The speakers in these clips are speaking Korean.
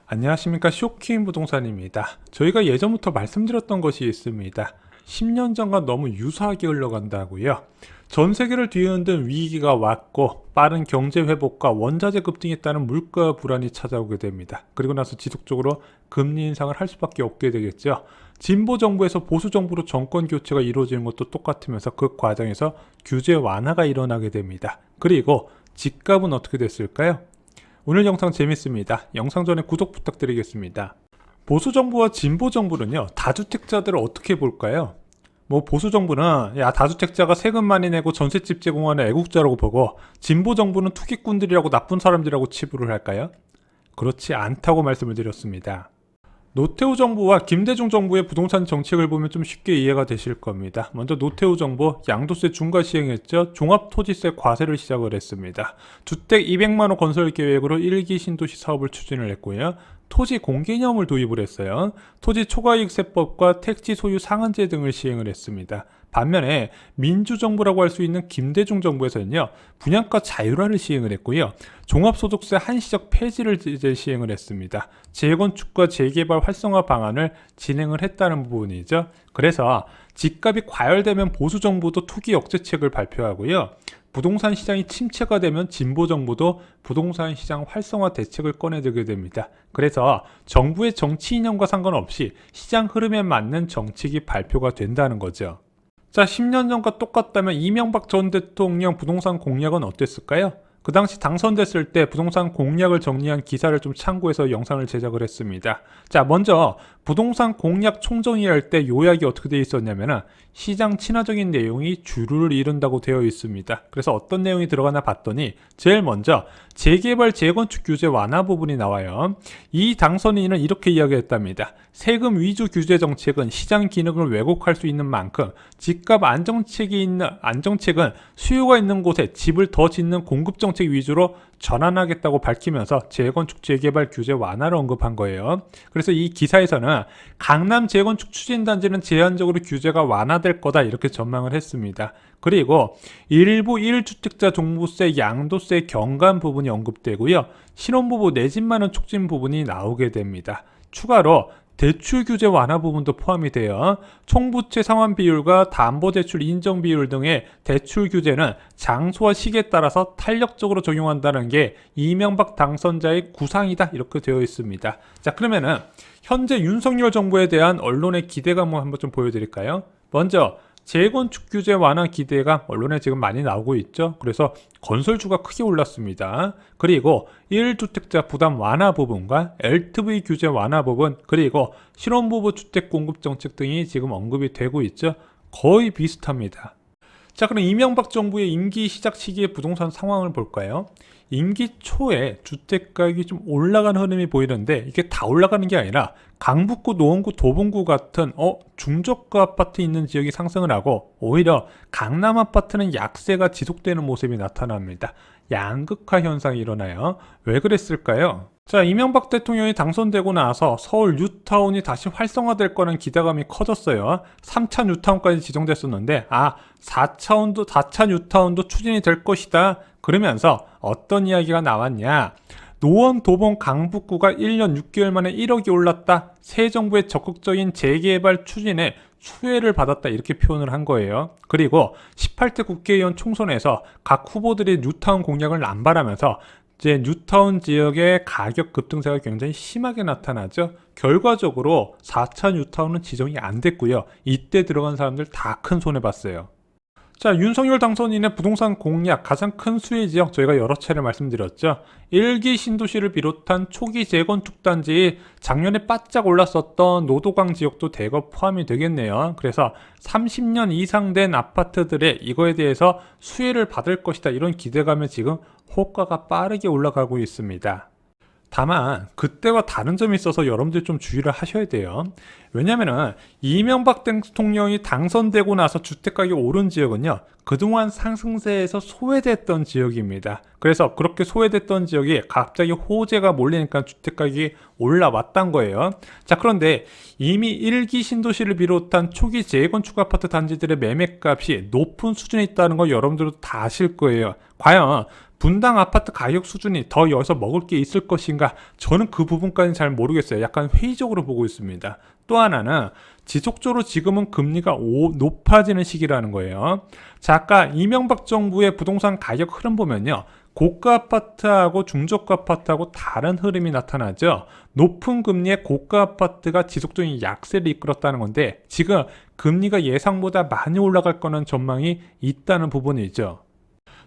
안녕하십니까, 쇼킹 부동산입니다. 저희가 예전부터 말씀드렸던 것이 있습니다. 10년 전과 너무 유사하게 흘러간다고요. 전 세계를 뒤흔든 위기가 왔고 빠른 경제 회복과 원자재 급등에 따른 물가 불안이 찾아오게 됩니다. 그리고 나서 지속적으로 금리 인상을 할 수밖에 없게 되겠죠. 진보 정부에서 보수 정부로 정권 교체가 이루어지는 것도 똑같으면서 그 과정에서 규제 완화가 일어나게 됩니다. 그리고 집값은 어떻게 됐을까요? 오늘 영상 재밌습니다. 영상 전에 구독 부탁드리겠습니다. 보수정부와 진보정부는요, 다주택자들을 어떻게 볼까요? 보수정부는 다주택자가 세금 많이 내고 전셋집 제공하는 애국자라고 보고, 진보정부는 투기꾼들이라고 나쁜 사람들이라고 치부를 할까요? 그렇지 않다고 말씀을 드렸습니다. 노태우 정부와 김대중 정부의 부동산 정책을 보면 좀 쉽게 이해가 되실 겁니다. 먼저 노태우 정부 양도세 중과 시행했죠. 종합토지세 과세를 시작을 했습니다. 주택 200만호 건설 계획으로 1기 신도시 사업을 추진을 했고요. 토지 공개념을 도입을 했어요. 토지 초과이익세법과 택지 소유 상한제 등을 시행을 했습니다. 반면에 민주정부라고 할 수 있는 김대중 정부에서는요, 분양가 자율화를 시행을 했고요. 종합소득세 한시적 폐지를 시행을 했습니다. 재건축과 재개발 활성화 방안을 진행을 했다는 부분이죠. 그래서 집값이 과열되면 보수정부도 투기 억제책을 발표하고요. 부동산 시장이 침체가 되면 진보정부도 부동산 시장 활성화 대책을 꺼내들게 됩니다. 그래서 정부의 정치 이념과 상관없이 시장 흐름에 맞는 정책이 발표가 된다는 거죠. 자, 10년 전과 똑같다면 이명박 전 대통령 부동산 공약은 어땠을까요? 그 당시 당선됐을 때 부동산 공약을 정리한 기사를 좀 참고해서 영상을 제작을 했습니다. 자, 먼저 부동산 공약 총정리할 때 요약이 어떻게 되어 있었냐면은 시장 친화적인 내용이 주류를 이룬다고 되어 있습니다. 그래서 어떤 내용이 들어가나 봤더니 제일 먼저 재개발 재건축 규제 완화 부분이 나와요. 이 당선인은 이렇게 이야기했답니다. 세금 위주 규제 정책은 시장 기능을 왜곡할 수 있는 만큼 집값 안정책은 수요가 있는 곳에 집을 더 짓는 공급 정책 위주로 전환하겠다고 밝히면서 재건축 재개발 규제 완화를 언급한 거예요. 그래서 이 기사에서는 강남 재건축 추진단지는 제한적으로 규제가 완화될 거다 이렇게 전망을 했습니다. 그리고 일부 1주택자 종부세, 양도세 경감 부분이 언급되고요. 신혼부부 내 집 마련 촉진 부분이 나오게 됩니다. 추가로 대출 규제 완화 부분도 포함이 돼요. 총부채 상환 비율과 담보대출 인정 비율 등의 대출 규제는 장소와 시기에 따라서 탄력적으로 적용한다는 게 이명박 당선자의 구상이다 이렇게 되어 있습니다. 자, 그러면은 현재 윤석열 정부에 대한 언론의 기대감을 한번 좀 보여드릴까요? 먼저 재건축 규제 완화 기대가 언론에 지금 많이 나오고 있죠. 그래서 건설주가 크게 올랐습니다. 그리고 1주택자 부담 완화 부분과 LTV 규제 완화 부분, 그리고 신혼부부 주택 공급 정책 등이 지금 언급이 되고 있죠. 거의 비슷합니다. 자, 그럼 이명박 정부의 임기 시작 시기의 부동산 상황을 볼까요? 임기 초에 주택가격이 좀 올라가는 흐름이 보이는데 이게 다 올라가는 게 아니라 강북구, 노원구, 도봉구 같은 중저가 아파트 있는 지역이 상승을 하고 오히려 강남 아파트는 약세가 지속되는 모습이 나타납니다. 양극화 현상이 일어나요. 왜 그랬을까요? 자, 이명박 대통령이 당선되고 나서 서울 뉴타운이 다시 활성화될 거라는 기대감이 커졌어요. 3차 뉴타운까지 지정됐었는데 4차 뉴타운도 추진이 될 것이다. 그러면서 어떤 이야기가 나왔냐? 노원, 도봉, 강북구가 1년 6개월 만에 1억이 올랐다. 새 정부의 적극적인 재개발 추진에 수혜를 받았다 이렇게 표현을 한 거예요. 그리고 18대 국회의원 총선에서 각 후보들이 뉴타운 공약을 남발하면서 이제 뉴타운 지역의 가격 급등세가 굉장히 심하게 나타나죠. 결과적으로 4차 뉴타운은 지정이 안 됐고요. 이때 들어간 사람들 다 큰 손해봤어요. 자, 윤석열 당선인의 부동산 공약 가장 큰 수혜 지역 저희가 여러 차례 말씀드렸죠. 1기 신도시를 비롯한 초기 재건축 단지 작년에 바짝 올랐었던 노도강 지역도 대거 포함이 되겠네요. 그래서 30년 이상 된 아파트들의 이거에 대해서 수혜를 받을 것이다 이런 기대감에 지금 호가가 빠르게 올라가고 있습니다. 다만 그때와 다른 점이 있어서 여러분들이 좀 주의를 하셔야 돼요. 왜냐면은 이명박 대통령이 당선되고 나서 주택가격이 오른 지역은요, 그동안 상승세에서 소외됐던 지역입니다. 그래서 그렇게 소외됐던 지역이 갑자기 호재가 몰리니까 주택가격이 올라왔단 거예요. 자, 그런데 이미 1기 신도시를 비롯한 초기 재건축 아파트 단지들의 매매값이 높은 수준에 있다는 거 여러분들도 다 아실 거예요. 과연 분당 아파트 가격 수준이 더 여기서 먹을 게 있을 것인가? 저는 그 부분까지는 잘 모르겠어요. 약간 회의적으로 보고 있습니다. 또 하나는 지속적으로 지금은 금리가 높아지는 시기라는 거예요. 자, 아까 이명박 정부의 부동산 가격 흐름 보면요, 고가 아파트하고 중저가 아파트하고 다른 흐름이 나타나죠. 높은 금리의 고가 아파트가 지속적인 약세를 이끌었다는 건데, 지금 금리가 예상보다 많이 올라갈 거는 전망이 있다는 부분이죠.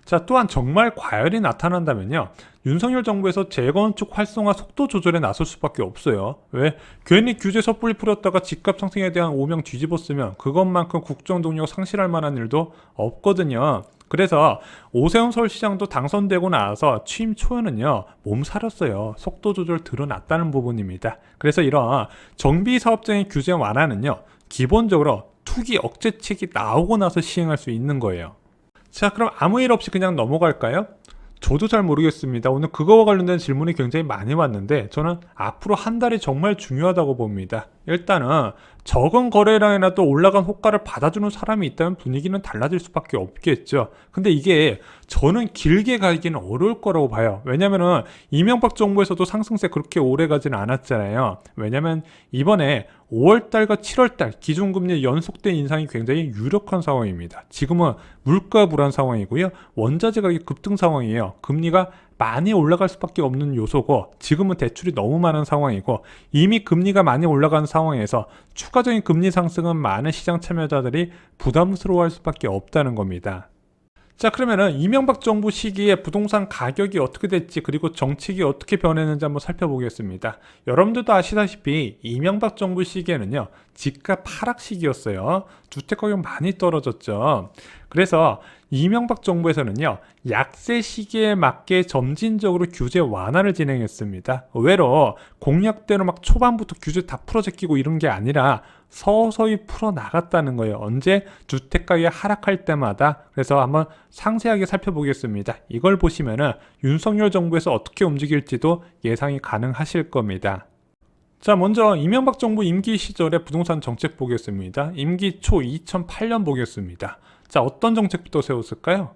자, 또한 정말 과열이 나타난다면요, 윤석열 정부에서 재건축 활성화 속도 조절에 나설 수밖에 없어요. 왜? 괜히 규제 섣불리 풀었다가 집값 상승에 대한 오명 뒤집었으면 그것만큼 국정 동력 상실할 만한 일도 없거든요. 그래서 오세훈 서울시장도 당선되고 나서 취임 초에는요, 몸살았어요. 속도 조절 드러났다는 부분입니다. 그래서 이런 정비 사업장의 규제 완화는요, 기본적으로 투기 억제책이 나오고 나서 시행할 수 있는 거예요. 자, 그럼 아무 일 없이 그냥 넘어갈까요? 저도 잘 모르겠습니다. 오늘 그거와 관련된 질문이 굉장히 많이 왔는데, 저는 앞으로 한 달이 정말 중요하다고 봅니다. 일단은 적은 거래량이라도 올라간 호가를 받아주는 사람이 있다면 분위기는 달라질 수밖에 없겠죠. 근데 이게 저는 길게 가기는 어려울 거라고 봐요. 왜냐면은 이명박 정부에서도 상승세 그렇게 오래 가지는 않았잖아요. 왜냐면 이번에 5월달과 7월달 기준금리 연속된 인상이 굉장히 유력한 상황입니다. 지금은 물가 불안 상황이고요, 원자재 가격 급등 상황이에요. 금리가 많이 올라갈 수밖에 없는 요소고, 지금은 대출이 너무 많은 상황이고, 이미 금리가 많이 올라간 상황에서 추가적인 금리 상승은 많은 시장 참여자들이 부담스러워할 수밖에 없다는 겁니다. 자, 그러면은 이명박 정부 시기에 부동산 가격이 어떻게 됐지, 그리고 정책이 어떻게 변했는지 한번 살펴보겠습니다. 여러분들도 아시다시피 이명박 정부 시기에는요, 집값 하락 시기였어요. 주택가격 많이 떨어졌죠. 그래서 이명박 정부에서는요, 약세 시기에 맞게 점진적으로 규제 완화를 진행했습니다. 의외로 공약대로 막 초반부터 규제 다 풀어 제끼고 이런 게 아니라 서서히 풀어 나갔다는 거예요. 언제? 주택가격이 하락할 때마다. 그래서 한번 상세하게 살펴보겠습니다. 이걸 보시면은 윤석열 정부에서 어떻게 움직일지도 예상이 가능하실 겁니다. 자, 먼저 이명박 정부 임기 시절의 부동산 정책 보겠습니다. 임기 초 2008년 보겠습니다. 자, 어떤 정책부터 세웠을까요?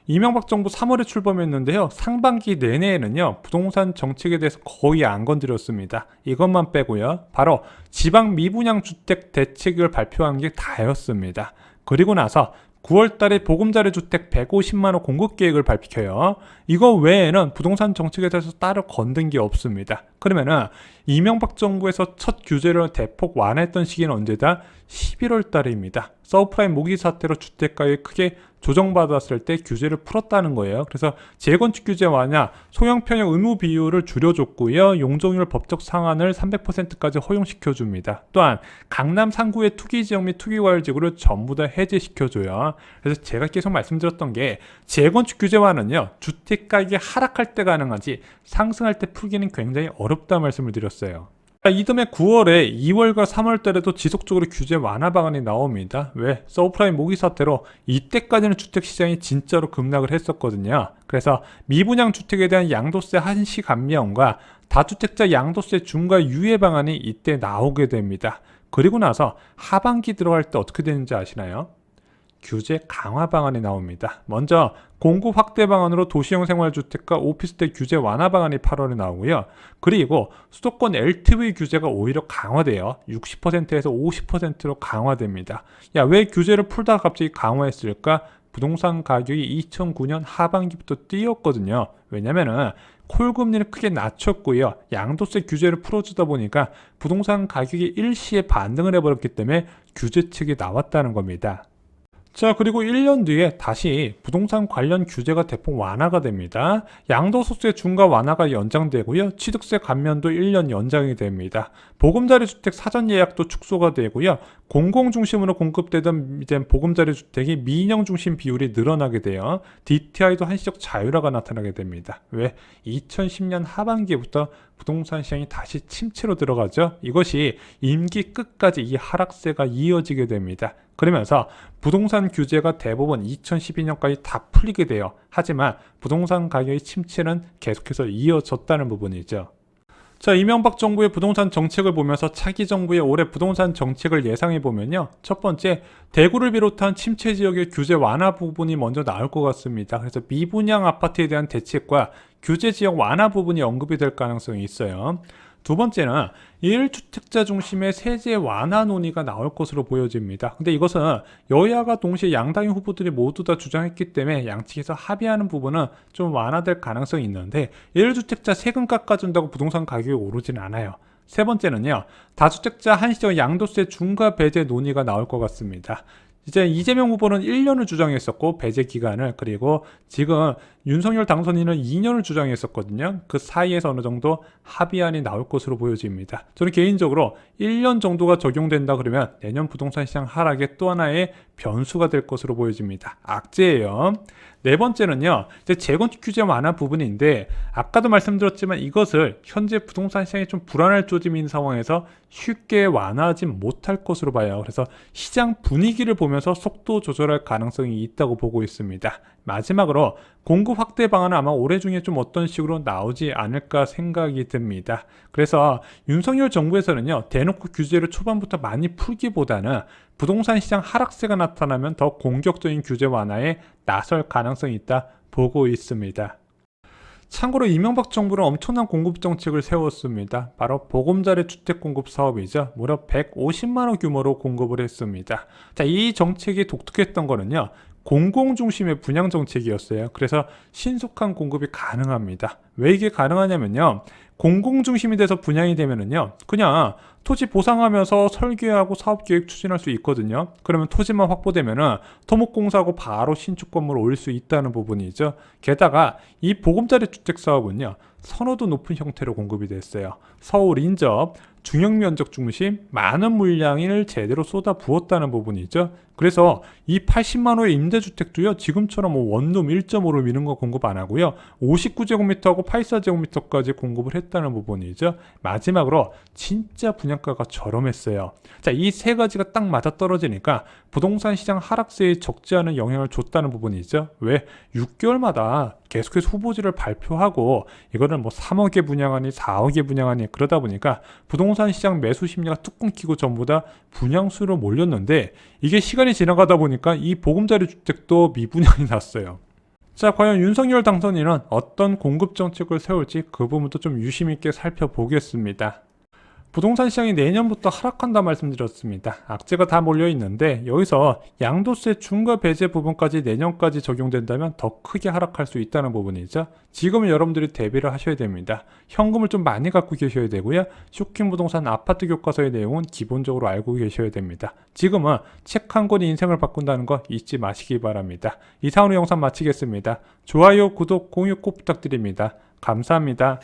이명박 정부 3월에 출범했는데요, 상반기 내내에는요, 부동산 정책에 대해서 거의 안 건드렸습니다. 이것만 빼고요, 바로 지방 미분양 주택 대책을 발표한 게 다였습니다. 그리고 나서 9월달에 보금자리 주택 150만호 공급 계획을 발표해요. 이거 외에는 부동산 정책에 대해서 따로 건든 게 없습니다. 그러면은 이명박 정부에서 첫 규제를 대폭 완화했던 시기는 언제다? 11월 달입니다. 서브프라임 모기 사태로 주택가격이 크게 조정받았을 때 규제를 풀었다는 거예요. 그래서 재건축 규제 완화, 소형 편형 의무 비율을 줄여줬고요, 용적률 법적 상한을 300%까지 허용시켜줍니다. 또한 강남 상구의 투기 지역 및 투기 과열 지구를 전부 다 해제시켜줘요. 그래서 제가 계속 말씀드렸던 게, 재건축 규제 완화는요, 주택가격이 하락할 때 가능하지 상승할 때 풀기는 굉장히 어렵다 말씀을 드렸어요. 이듬해 9월에 2월과 3월 달에도 지속적으로 규제 완화 방안이 나옵니다. 왜? 서브프라임 모기 사태로 이때까지는 주택시장이 진짜로 급락을 했었거든요. 그래서 미분양 주택에 대한 양도세 한시 감면과 다주택자 양도세 중과 유예 방안이 이때 나오게 됩니다. 그리고 나서 하반기 들어갈 때 어떻게 되는지 아시나요? 규제 강화 방안이 나옵니다. 먼저 공급 확대 방안으로 도시형 생활주택과 오피스텔 규제 완화 방안이 8월에 나오고요. 그리고 수도권 LTV 규제가 오히려 강화돼요. 60%에서 50%로 강화됩니다. 야, 왜 규제를 풀다가 갑자기 강화했을까? 부동산 가격이 2009년 하반기부터 뛰었거든요. 왜냐면은 콜금리를 크게 낮췄고요, 양도세 규제를 풀어주다 보니까 부동산 가격이 일시에 반등을 해버렸기 때문에 규제책이 나왔다는 겁니다. 자, 그리고 1년 뒤에 다시 부동산 관련 규제가 대폭 완화가 됩니다. 양도소득세 중과 완화가 연장되고요. 취득세 감면도 1년 연장이 됩니다. 보금자리 주택 사전 예약도 축소가 되고요. 공공 중심으로 공급되던 이제 보금자리 주택이 민영 중심 비율이 늘어나게 돼요. DTI도 한시적 자율화가 나타나게 됩니다. 왜? 2010년 하반기부터 부동산 시장이 다시 침체로 들어가죠. 이것이 임기 끝까지 이 하락세가 이어지게 됩니다. 그러면서 부동산 규제가 대부분 2012년까지 다 풀리게 돼요. 하지만 부동산 가격의 침체는 계속해서 이어졌다는 부분이죠. 자, 이명박 정부의 부동산 정책을 보면서 차기 정부의 올해 부동산 정책을 예상해 보면요. 첫 번째, 대구를 비롯한 침체 지역의 규제 완화 부분이 먼저 나올 것 같습니다. 그래서 미분양 아파트에 대한 대책과 규제 지역 완화 부분이 언급이 될 가능성이 있어요. 두 번째는 1주택자 중심의 세제 완화 논의가 나올 것으로 보여집니다. 근데 이것은 여야가 동시에 양당의 후보들이 모두 다 주장했기 때문에 양측에서 합의하는 부분은 좀 완화될 가능성이 있는데 1주택자 세금 깎아준다고 부동산 가격이 오르진 않아요. 세 번째는요, 다주택자 한시적 양도세 중과 배제 논의가 나올 것 같습니다. 이제 이재명 후보는 1년을 주장했었고 배제 기간을, 그리고 지금 윤석열 당선인은 2년을 주장했었거든요. 그 사이에서 어느 정도 합의안이 나올 것으로 보여집니다. 저는 개인적으로 1년 정도가 적용된다 그러면 내년 부동산 시장 하락의 또 하나의 변수가 될 것으로 보여집니다. 악재예요. 네 번째는요, 이제 재건축 규제 완화 부분인데 아까도 말씀드렸지만 이것을 현재 부동산 시장이 좀 불안할 조짐인 상황에서 쉽게 완화하지 못할 것으로 봐요. 그래서 시장 분위기를 보면서 속도 조절할 가능성이 있다고 보고 있습니다. 마지막으로 공급 확대 방안은 아마 올해 중에 좀 어떤 식으로 나오지 않을까 생각이 듭니다. 그래서 윤석열 정부에서는요, 대놓고 규제를 초반부터 많이 풀기보다는 부동산 시장 하락세가 나타나면 더 공격적인 규제 완화에 나설 가능성이 있다 보고 있습니다. 참고로 이명박 정부는 엄청난 공급 정책을 세웠습니다. 바로 보금자리 주택 공급 사업이죠. 무려 150만 원 규모로 공급을 했습니다. 자, 이 정책이 독특했던 거는요, 공공 중심의 분양 정책이었어요. 그래서 신속한 공급이 가능합니다. 왜 이게 가능하냐면요, 공공 중심이 돼서 분양이 되면은요, 그냥 토지 보상하면서 설계하고 사업 계획 추진할 수 있거든요. 그러면 토지만 확보되면은 토목공사하고 바로 신축 건물을 올릴 수 있다는 부분이죠. 게다가 이 보금자리 주택 사업은요, 선호도 높은 형태로 공급이 됐어요. 서울 인접, 중형 면적 중심, 많은 물량을 제대로 쏟아 부었다는 부분이죠. 그래서 이 80만 호의 임대주택도요, 지금처럼 뭐 원룸 1.5를 미는 거 공급 안 하고요, 59제곱미터하고 84제곱미터까지 공급을 했다는 부분이죠. 마지막으로 진짜 분양가가 저렴했어요. 자, 이 세 가지가 딱 맞아 떨어지니까 부동산 시장 하락세에 적지 않은 영향을 줬다는 부분이죠. 왜? 6개월마다 계속해서 후보지를 발표하고 이거는 뭐 3억에 분양하니 4억에 분양하니 그러다 보니까 부동산 시장 매수 심리가 뚝 끊기고 전부 다 분양수로 몰렸는데, 이게 시간이 지나가다 보니까 이 보금자리 주택도 미분양이 났어요. 자, 과연 윤석열 당선인은 어떤 공급 정책을 세울지 그 부분도 좀 유심 있게 살펴보겠습니다. 부동산 시장이 내년부터 하락한다 말씀드렸습니다. 악재가 다 몰려 있는데 여기서 양도세 중과 배제 부분까지 내년까지 적용된다면 더 크게 하락할 수 있다는 부분이죠. 지금은 여러분들이 대비를 하셔야 됩니다. 현금을 좀 많이 갖고 계셔야 되고요. 쇼킹 부동산 아파트 교과서의 내용은 기본적으로 알고 계셔야 됩니다. 지금은 책 한 권이 인생을 바꾼다는 거 잊지 마시기 바랍니다. 이상으로 영상 마치겠습니다. 좋아요, 구독, 공유 꼭 부탁드립니다. 감사합니다.